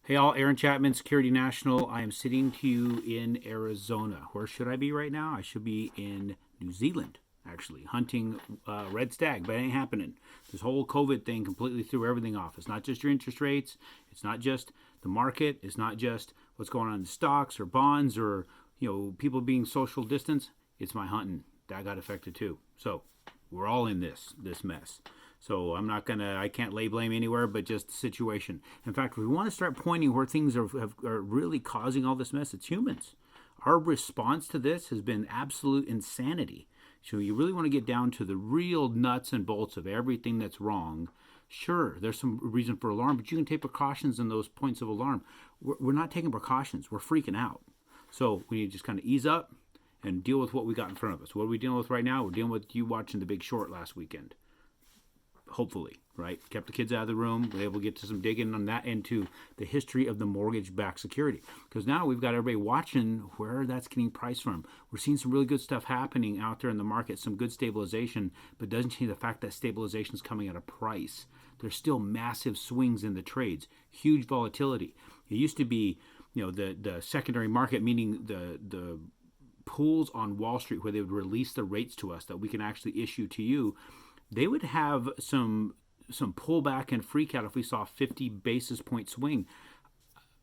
Hey all, Aaron Chapman, Security National. I am sitting to you in Arizona. Where should I be right now? I should be in New Zealand, actually, hunting red stag, but it ain't happening. This whole COVID thing completely threw everything off. It's not just your interest rates, it's not just the market, it's not just what's going on in stocks or bonds or people being social distance. It's my hunting that got affected too. So we're all in this mess. So I can't lay blame anywhere, but just the situation. In fact, if we want to start pointing where things are really causing all this mess, it's humans. Our response to this has been absolute insanity. So you really want to get down to the real nuts and bolts of everything that's wrong. Sure, there's some reason for alarm, but you can take precautions in those points of alarm. We're not taking precautions. We're freaking out. So we need to just kind of ease up and deal with what we got in front of us. What are we dealing with right now? We're dealing with you watching The Big Short last weekend. Hopefully, right? Kept the kids out of the room. We're able to get to some digging on that into the history of the mortgage-backed security. Because now we've got everybody watching where that's getting priced from. We're seeing some really good stuff happening out there in the market, some good stabilization, but doesn't change the fact that stabilization is coming at a price. There's still massive swings in the trades, huge volatility. It used to be, the secondary market, meaning the pools on Wall Street where they would release the rates to us that we can actually issue to you. They would have some pullback and freak out if we saw a 50 basis point swing.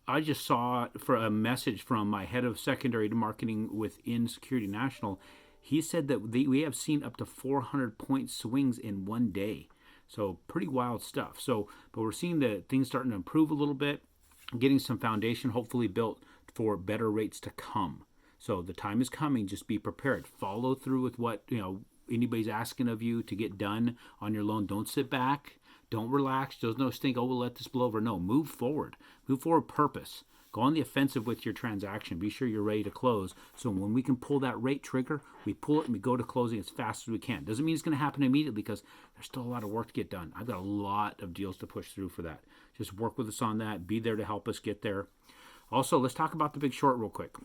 I just saw for a message from my head of secondary marketing within Security National. He said that we have seen up to 400 point swings in one day. So pretty wild stuff. But we're seeing that things starting to improve a little bit, getting some foundation hopefully built for better rates to come. So the time is coming. Just be prepared. Follow through with what anybody's asking of you to get done on your loan. Don't sit back. Don't relax. There's no think, we'll let this blow over. No, move forward. Move forward purpose. Go on the offensive with your transaction. Be sure you're ready to close. So when we can pull that rate trigger, we pull it and we go to closing as fast as we can. Doesn't mean it's going to happen immediately because there's still a lot of work to get done. I've got a lot of deals to push through for that. Just work with us on that. Be there to help us get there. Also, let's talk about The Big Short real quick.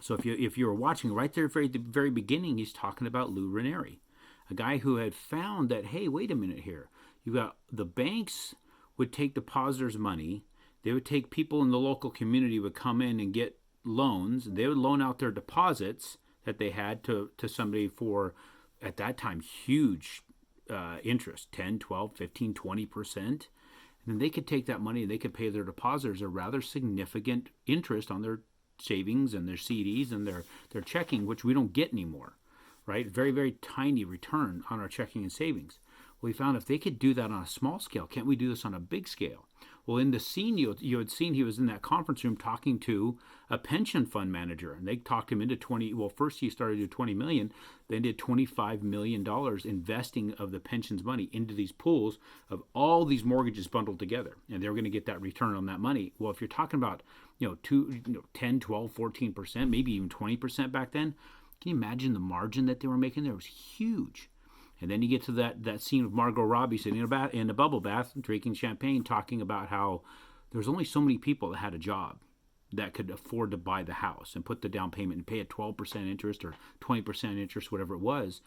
So if you were watching right there at the very beginning, he's talking about Lou Ranieri, a guy who had found that, hey, wait a minute here. You got the banks would take depositors' money. They would take people in the local community would come in and get loans. They would loan out their deposits that they had to somebody for, at that time, huge interest, 10, 12, 15, 20%. And then they could take that money and they could pay their depositors a rather significant interest on their savings and their CDs and their checking, which we don't get anymore, right? Very, very tiny return on our checking and savings. Well, we found if they could do that on a small scale, can't we do this on a big scale? Well, in the scene, you had seen he was in that conference room talking to a pension fund manager, and they talked him into 20. Well, first he started to do 20 million, then did $25 million investing of the pension's money into these pools of all these mortgages bundled together, and they were going to get that return on that money. Well, if you're talking about 10, 12, 14%, maybe even 20% back then, can you imagine the margin that they were making there? It was huge. And then you get to that scene of Margot Robbie sitting in a bubble bath, drinking champagne, talking about how there's only so many people that had a job that could afford to buy the house and put the down payment and pay a 12% interest or 20% interest, whatever it was.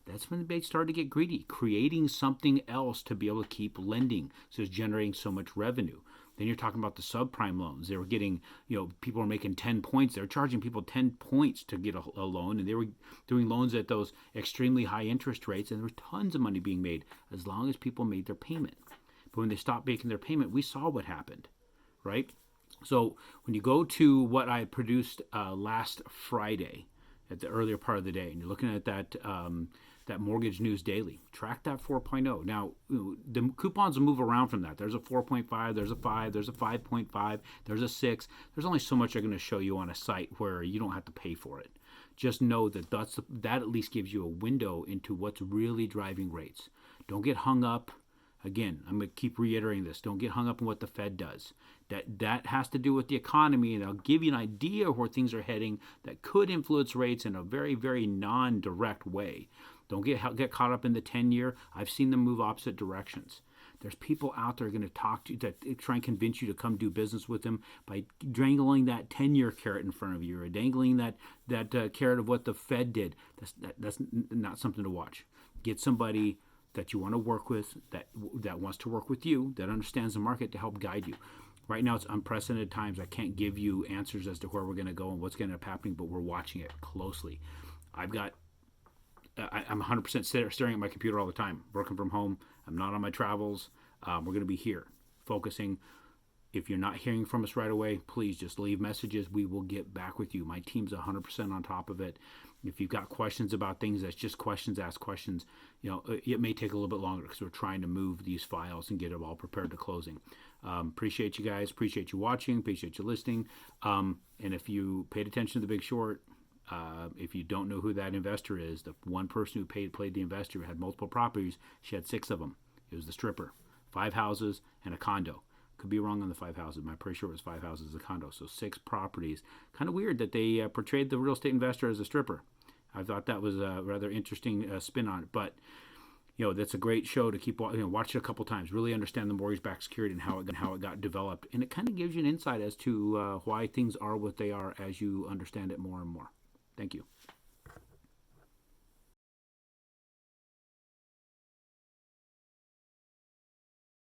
That's when the banks started to get greedy, creating something else to be able to keep lending. So it's generating so much revenue. Then you're talking about the subprime loans. They were getting, people were making 10 points. They were charging people 10 points to get a loan, and they were doing loans at those extremely high interest rates, and there was tons of money being made as long as people made their payment. But when they stopped making their payment, we saw what happened, right? So when you go to what I produced last Friday at the earlier part of the day, and you're looking at that Mortgage News Daily, track that 4.0. Now, the coupons will move around from that. There's a 4.5, there's a 5, there's a 5.5, there's a 6. There's only so much they're going to show you on a site where you don't have to pay for it. Just know that that at least gives you a window into what's really driving rates. Don't get hung up. Again, I'm going to keep reiterating this. Don't get hung up on what the Fed does. That has to do with the economy, and I'll give you an idea of where things are heading that could influence rates in a very, very non-direct way. Don't get caught up in the 10-year. I've seen them move opposite directions. There's people out there going to talk to you, that try and convince you to come do business with them by dangling that 10-year carrot in front of you, or dangling that carrot of what the Fed did. That's not something to watch. Get somebody that you want to work with, that wants to work with you, that understands the market to help guide you. Right now, it's unprecedented times. I can't give you answers as to where we're going to go and what's going to end up happening, but we're watching it closely. I've got I'm 100% staring at my computer all the time, working from home. I'm not on my travels. We're going to be here focusing. If you're not hearing from us right away, please just leave messages. We will get back with you. My team's 100% on top of it. If you've got questions about things, that's just questions, ask questions. It may take a little bit longer because we're trying to move these files and get it all prepared to closing. Appreciate you guys. Appreciate you watching. Appreciate you listening. And if you paid attention to The Big Short, if you don't know who that investor is, the one person who played the investor who had multiple properties, she had 6 of them. It was the stripper. 5 houses and a condo. Could be wrong on the 5 houses. I'm pretty sure it was 5 houses, a condo. So 6 properties. Kind of weird that they portrayed the real estate investor as a stripper. I thought that was a rather interesting spin on it. But, that's a great show to keep watch it a couple times. Really understand the mortgage-backed security and how it got developed. And it kind of gives you an insight as to why things are what they are as you understand it more and more. Thank you.